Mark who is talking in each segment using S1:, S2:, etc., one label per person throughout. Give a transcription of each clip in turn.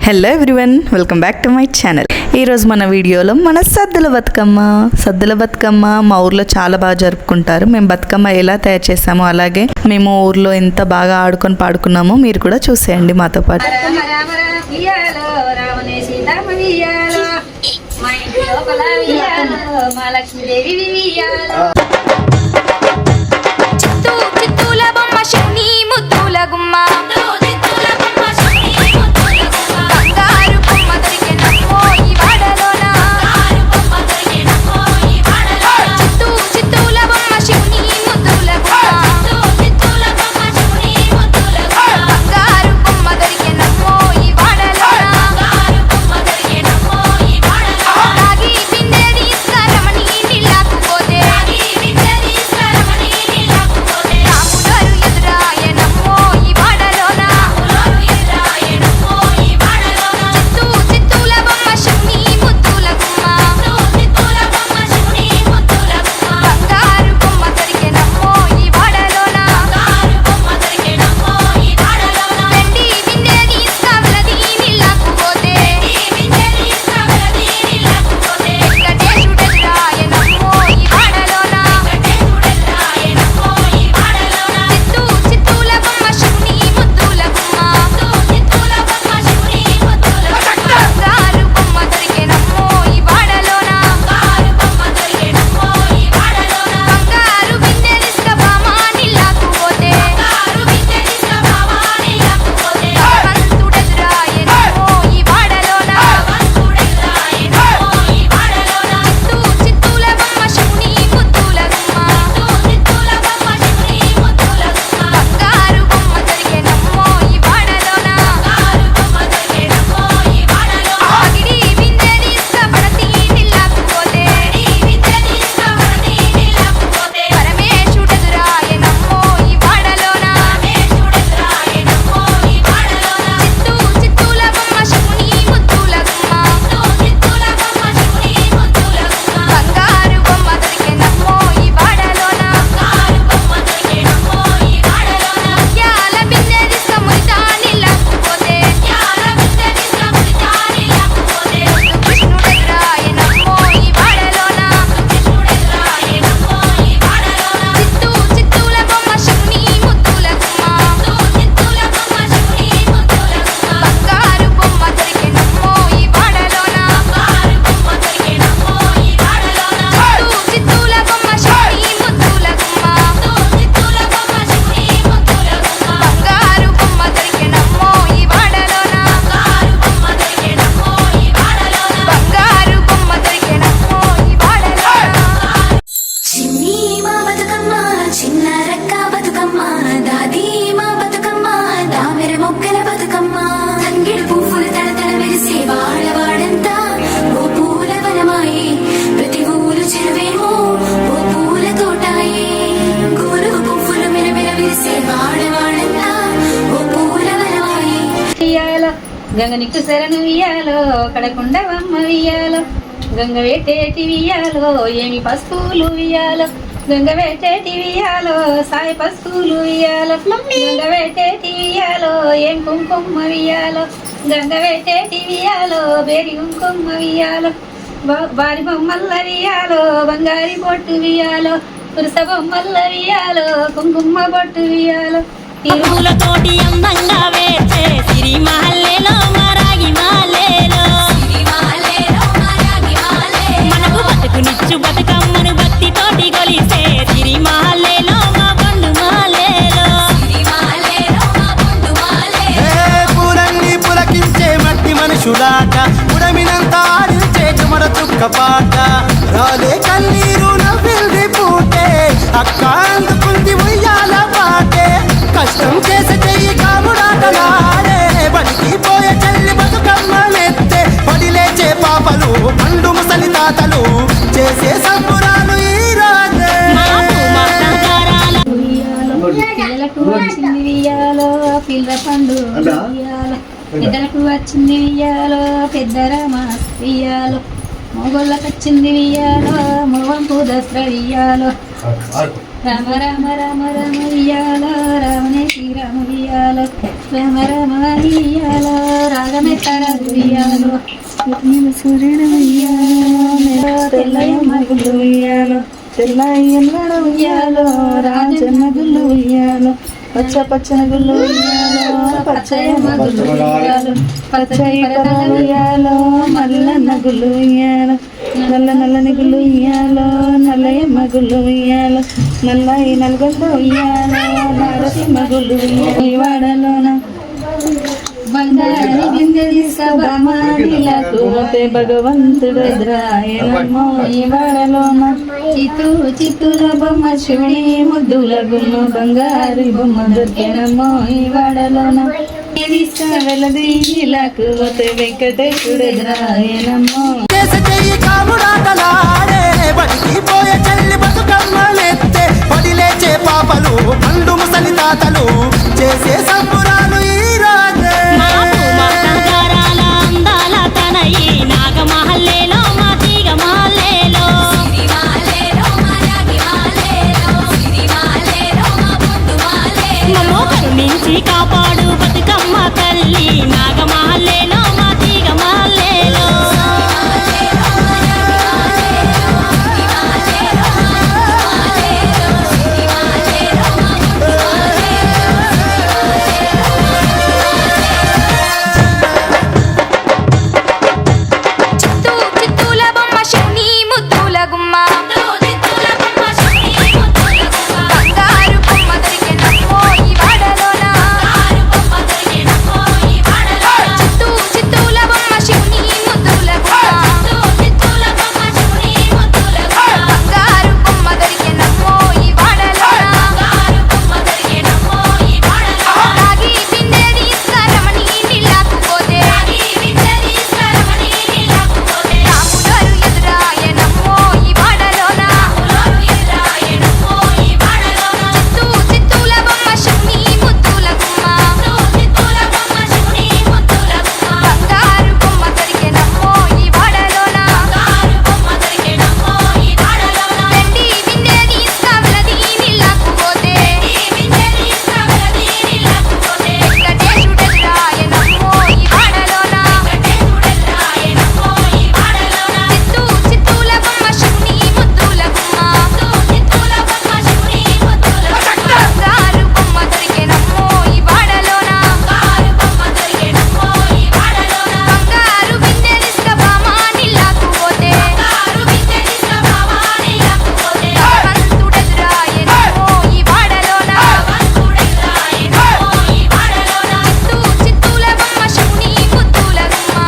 S1: Hello everyone, welcome back to my channel. ఈరోజు మన వీడియోలో మన సద్దుల బతుకమ్మ మా ఊర్లో చాలా బాగా జరుపుకుంటారు. మేము బతుకమ్మ ఎలా తయారు చేసామో అలాగే మేము ఊర్లో ఎంత బాగా ఆడుకొని పాడుకున్నామో మీరు కూడా చూసేయండి మాతో పాటు.
S2: గంగ నిక్కు శరణు ఇయ్యాలో కడకుండవమ్మ ఇయ్యాలో గంగ వేటేటి వియ్యాలో ఏమి పసుపులు ఇయ్యాలో గంగ వేటేటి వియ్యాలో సాయి పసుపులు ఇయ్యాలో గంగ వేటేటి వియ్యాలో ఏం కుంకుమ వియ్యాలో గంగ వేటేటి వియ్యాలో బేరి కుంకుమ వియ్యాలో బారి బొమ్మల్ల వియ్యాలో బంగారి బొట్టు వియ్యాలో పురుష బొమ్మల్ల వియ్యాలో కుంకుమ బొట్టు వియ్యాలో
S3: తిరుమలతోటి అందంగా వేచే సిరి మహల్లేలో మరాగి మాలేలో మనకు బతుకునిచ్చు బతుకమ్మను భక్తితోటి కొలిసే సిరి మహల్లేలో మా పండు మాలేలో
S4: పూలన్నీ పులకించే మట్టి మనుషులాట ఉడమినంత ఆడించే చుమర చుక్క పాట రాలే కన్నీరు నవ్వింది పూటే అక్క అందుకుంది ఉయ్యాల పాటే కష్టం చేసే చెయ్యి కాముడాటలాడే బలికి పోయే చెల్లి బతుకమ్మనెత్తే పడి లేచే పాపలు పండు ముసలి తాతలు చేసే సంబురాలు ఈ రోజే
S2: పిల్లలకు వచ్చింది వియ్యాలో పిల్ల పండు వియ్యాలో పెద్దలకు వచ్చింది వియ్యాలో పెద్దరమ వియ్యాలో మొగోళ్ళకు వచ్చింది వియ్యాలో మొగంపు దసరా వియ్యాలో రామ రామ రామ రామ ఉయ్యాలో రామనే శ్రీరామ ఉయ్యాలో రామ రామ ఉయ్యాలో రాగమెత్తరాదు ఉయ్యాలో సూర్యుడు ఉయ్యాలో తెల్లయ్య మగులు ఉయ్యాలో తెల్లయ్యన్నడ ఉయ్యాలో రాజన్న గుళ్ళు ఉయ్యాలో పచ్చ పచ్చన గుళ్ళు ఉయ్యాలో పచ్చయ్య గుళ్ళు ఉయ్యాలో పచ్చయ్య ఉయ్యాలో మల్లన్న గుళ్ళు ఉయ్యాలో నల్ల నల్లని గుళ్ళు ఉయ్యాలో నల్లయ్యమ్మ గుళ్ళు ఉయ్యాలో నల్లయి నల్గొండ ఉయ్యాలో నారసింహ గుళ్ళు ఉయ్యాలో వాడలోన బంగారి బిందె తీసుకు భగవంతుడు ఎదురాయనమ్మో ఈ వాడలోన చిత్తూ చిత్తూల బొమ్మ శివుని ముద్దుల గుమ్మ బంగారు బొమ్మ దొరికేనమ్మో ఈ వాడలోన తీసుకెళ్ళది ఇలాకు వెంకటేశుడు ఎదురాయనమ్మో
S4: చెయ్యి కాముడాటలాడే బడికి పోయే చెల్లి బతుకమ్మలెత్తే పడిలేచే పాపలు పండు ముసలి తాతలు చేసే సంబురాలు ఈ రాజే
S3: మా సంసారాల అందాల తనయి నాగమహల్లేలో మా తీగ మహల్లేలో మమ్మో కరుణించి కాపాడు బతుకమ్మ తల్లి నాగమహల్లేలో మా తీగ మహల్లేలో
S5: చిత్తూల బొమ్మ శివుని ముద్దుల గుమ్మ బంగారు బొమ్మ దొరికెనమ్మో ఈ వాడలోన చిత్తూల బొమ్మ శివుని ముద్దుల గుమ్మ బంగారు బొమ్మ దొరికెనమ్మో ఈ వాడలోన రాగి బిందె తీసుకురమని నీళ్ళకు పోతే రాములోరు ఎదురాయనమ్మో ఈ వాడలోన చిత్తూల బొమ్మ శివుని ముద్దుల గుమ్మ బంగారు బొమ్మ దొరికెనమ్మో ఈ వాడలోన వెండి బిందె తీసుకువెళ్ళది నీళ్ళకు పోతే వెంకటేశుడు ఎదురాయనమ్మో ఈ వాడలోన చిత్తూల బొమ్మ శివుని ముద్దుల గుమ్మ బంగారు బొమ్మ దొరికెనమ్మో ఈ వాడలోన బంగారు బిందె తీసుకుబామ నీళ్ళకు పోతే భగవంతుడు ఎదురాయనమ్మో ఈ వాడలోన చిత్తూల బొమ్మ శివుని ముద్దుల గుమ్మ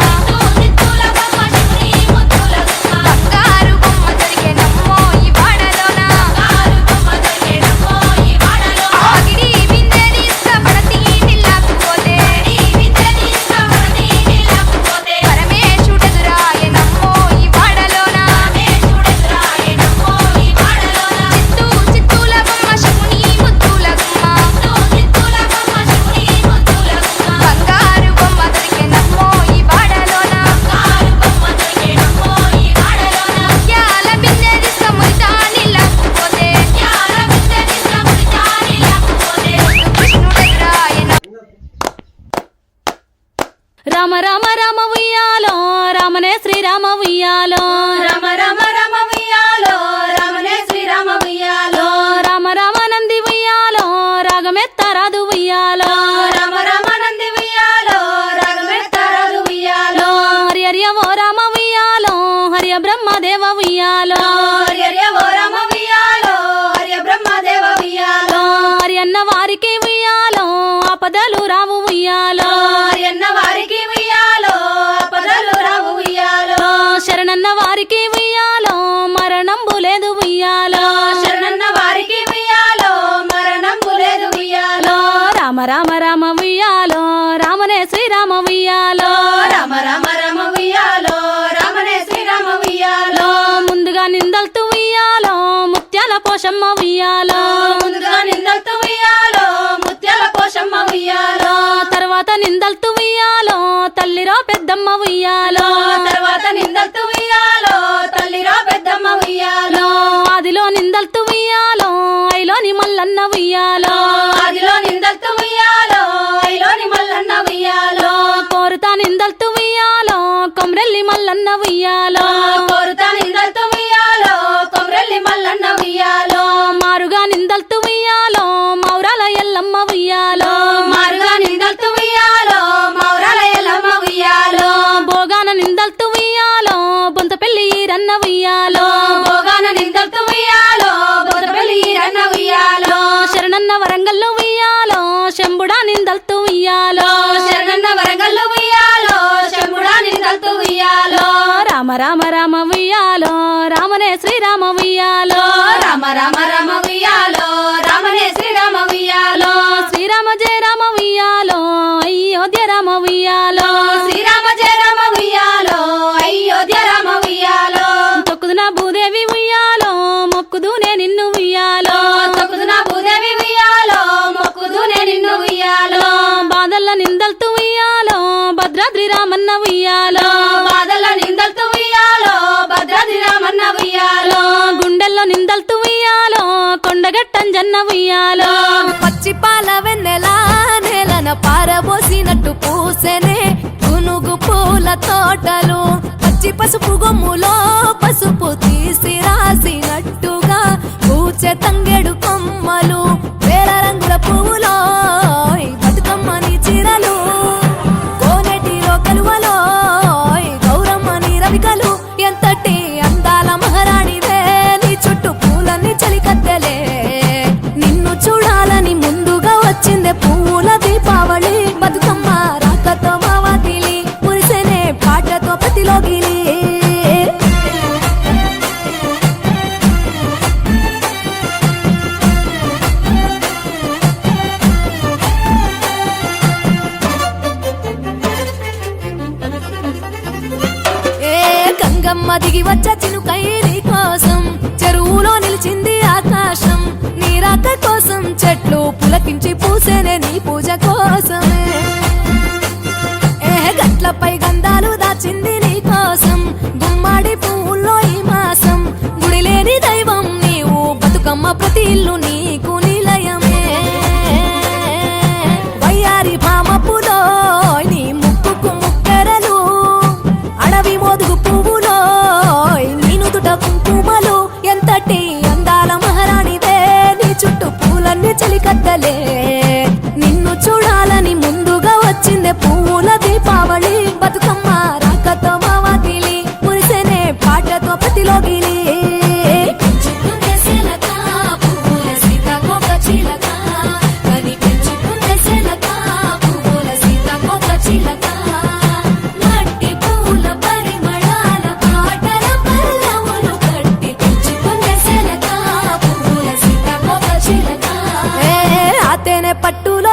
S5: బంగారు బొమ్మ దొరికెనమ్మో ఈ వాడలోన పగిడి బిందె తీసుకుపడతి నీళ్ళకు పోతే పరమేశుడు ఎదురాయనమ్మో ఈ వాడలోన చిత్తూల బొమ్మ శివుని ముద్దుల గుమ్మ బంగారు బొమ్మ దొరికెనమ్మో ఈ వాడలోన ముత్యాల బిందె తీసుకుమురితా నీళ్ళకు పోతే కృష్ణుడు ఎదురాయన
S3: రామ రామ రామ ఉయ్యాలో రామనే శ్రీరామ ఉయ్యాలో రామ రామ రామ ఉయ్యాలో రామనే శ్రీరామ ఉయ్యాలో రామ రామ నంది ఉయ్యాలో రాగమెత్తరాదు ఉయ్యాలో రామ రామ నంది ఉయ్యాలో రాగమెత్తరాదు ఉయ్యాలో హరి హరి ఓ రామ ఉయ్యాలో హరి బ్రహ్మదేవ ఉయ్యాలో హరి హరి ఓ రామ ఉయ్యాలో హరి బ్రహ్మదేవ ఉయ్యాలో హరి అన్న వారికి ఉయ్యాలో ఆపదలు రావు ఉయ్యాలో హరి అన్న వారికి ఉయ్యాలో ఆపదలు రావు ఉయ్యాలో శరణన్న వారికి ఉయ్యాలో మరణంబు లేదు ఉయ్యాలో శరణన్న వారికి ఉయ్యాలో మరణంబు లేదు ఉయ్యాలో రామ రామ రామ ఉయ్యాలో రామనే శ్రీరామ ఉయ్యాలో రామ రామ రామ ఉయ్యాలో రామనే శ్రీరామ ఉయ్యాలో ముందుగా నిందల్తు ఉయ్యాలో ముత్యాల పోషమ్మ ఉయ్యాలో ముందుగా నిందల్తు ఉయ్యాలో ముత్యాల పోషమ్మ ఉయ్యాలో తర్వాత నిందల్తు ఉయ్యాలో తల్లిరో పెద్దమ్మ ఉయ్యాలో తర్వాత నిందల్తు ఉయ్యాలో తల్లిరో పెద్దమ్మ ఉయ్యాలో ఆదిలో నిందల్తు ఉయ్యాలో ఐలో ఉయ్యాలో
S2: ఆదిలో నిందల్తు ఉయ్యాలో ఐలోని మల్లన్న ఉయ్యాలో
S3: కోరుతా నిందల్తు ఉయ్యాలో కొమ్రెల్లి మల్లన్న ఉయ్యాలో
S2: కోరుతా నిందల్తు ఉయ్యాలో కొమ్రెల్లి మల్లన్న ఉయ్యాలో
S3: మారుగా నిందల్తు ఉయ్యాలో మౌరాల ఎల్లమ్మ ఉయ్యాలో
S2: మారుగా నిందల్తు ఉయ్యాలో మౌరాల ఎల్లమ్మ ఉయ్యాలో
S3: భోగాన నిందల్తు ఉయ్యాలో బొంతపెల్లి ఈరన్న ఉయ్యాలో
S2: భోగాన నిందల్తు ఉయ్యాలో బొదపల్లి ఈరన్న ఉయ్యాలో
S3: శరణన్న వరంగల్లో ఉయ్యాలో శంభుడా నిందల్తు ఉయ్యాలో
S2: శరణన్న వరంగల్లు ఉయ్యాలో శంభుడా నిందల్తు ఉయ్యాలో
S3: రామ రామ రామ ఉయ్యాలో రామనే శ్రీరామ ఉయ్యాలో
S2: రామ రామ రామ ఉయ్యాలో రామనే శ్రీరామ ఉయ్యాలో
S3: శ్రీరామ జయ రామ ఉయ్యాలో అయోధ్య రామ ఉయ్యాలో
S2: శ్రీరామ జయ రామ ఉయ్యాలో అయోధ్య రామ ఉయ్యాలో
S3: తొక్కుదున భూదేవి ఉయ్యాలో మొక్కుదునే నిన్ను ఉయ్యాలో
S2: తొక్కుదున భూదేవి ఉయ్యాలో మొక్కుదునే నిన్ను ఉయ్యాలో
S3: బాదల్ల నిందల్తు ఉయ్యాలో భద్రాద్రి రామన్న ఉయ్యాలో
S2: బాదల్ల నిందల్తు ఉయ్యాలో భద్రాద్రి రామన్న ఉయ్యాలో
S3: గుండెల్లో నిందల్తు ఉయ్యాలో కొండగట్టంజన్న ఉయ్యాలో
S6: పచ్చి పాల వెన్నెల నేలన పారబోసినట్టు పూసెనే గునుగు పూల తోటలు పచ్చి పసుపు గొమ్ములో పసుపు తీసి రాసినట్టుగా పూచె తంగెడు కొమ్మలు వేల రంగుల పువ్వులో బతుకమ్మని చీరలు కోనేటిలో కలువలో గౌరమ్మని రవికలు ఎంతటి అందాల మహారాణివే నీ చుట్టూ పూలన్నీ చలికత్తెలే నిన్ను చూడాలని ముందుగా వచ్చిందే పువ్వుల దీపావళి బతుకమ్మ రాకతో మావాతిలి మురిసెనే పాటతో ప్రతిలోగిలి గంగమ్మ దిగి వచ్చ చినుకై నీ కోసం చెరువులో నిలిచింది ఆకాశం నీ రాక కోసం చెట్లు పులకించి పూసేనే నీ పూజ కోసమే గట్లపై గంధాలు దాచింది నీ కోసం గుమ్మాడి పువ్వుల్లో ఈ మాసం గుడి లేని దైవం నీవు బతుకమ్మ ప్రతి ఇల్లు నీకు నిలయమే వయ్యారి భామపులో నీ ముక్కుకు ముక్కెరలు అడవి మోదుగు పువ్వులో నీనుదుట కుంకుమలు ఎంతటి అందాల మహారాణివే నీ చుట్టూ పూలన్నీ చలికత్తలే నిన్ను చూడాలని ముందుగా వచ్చిందే పువ్వుల దీపావళి బతుకమ్మ రాకతో మావాతిలి మురిసెనే పాటతో ప్రతిలోగిలి పట్టులో